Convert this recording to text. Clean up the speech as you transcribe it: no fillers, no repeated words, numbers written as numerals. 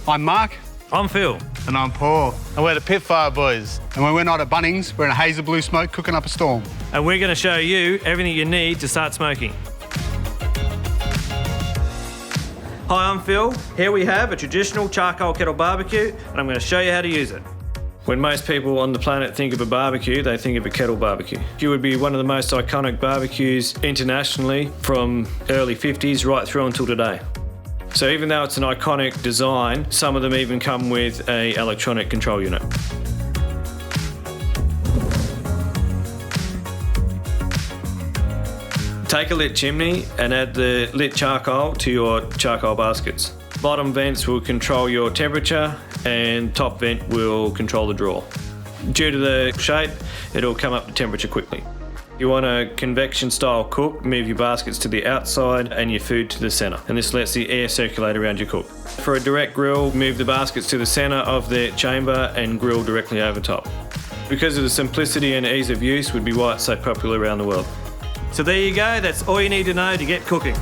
I'm Mark. I'm Phil. And I'm Paul. And we're the Pitfire Boys. And when we're not at Bunnings, we're in a haze of blue smoke cooking up a storm. And we're going to show you everything you need to start smoking. Hi, I'm Phil. Here we have a traditional charcoal kettle barbecue, and I'm going to show you how to use it. When most people on the planet think of a barbecue, they think of a kettle barbecue. It would be one of the most iconic barbecues internationally from early 50s right through until today. So even though it's an iconic design, some of them even come with an electronic control unit. Take a lit chimney and add the lit charcoal to your charcoal baskets. Bottom vents will control your temperature and top vent will control the draw. Due to the shape, it'll come up to temperature quickly. You want a convection style cook, move your baskets to the outside and your food to the centre, and this lets the air circulate around your cook. For a direct grill, move the baskets to the centre of the chamber and grill directly over top. Because of the simplicity and ease of use would be why it's so popular around the world. So there you go, that's all you need to know to get cooking.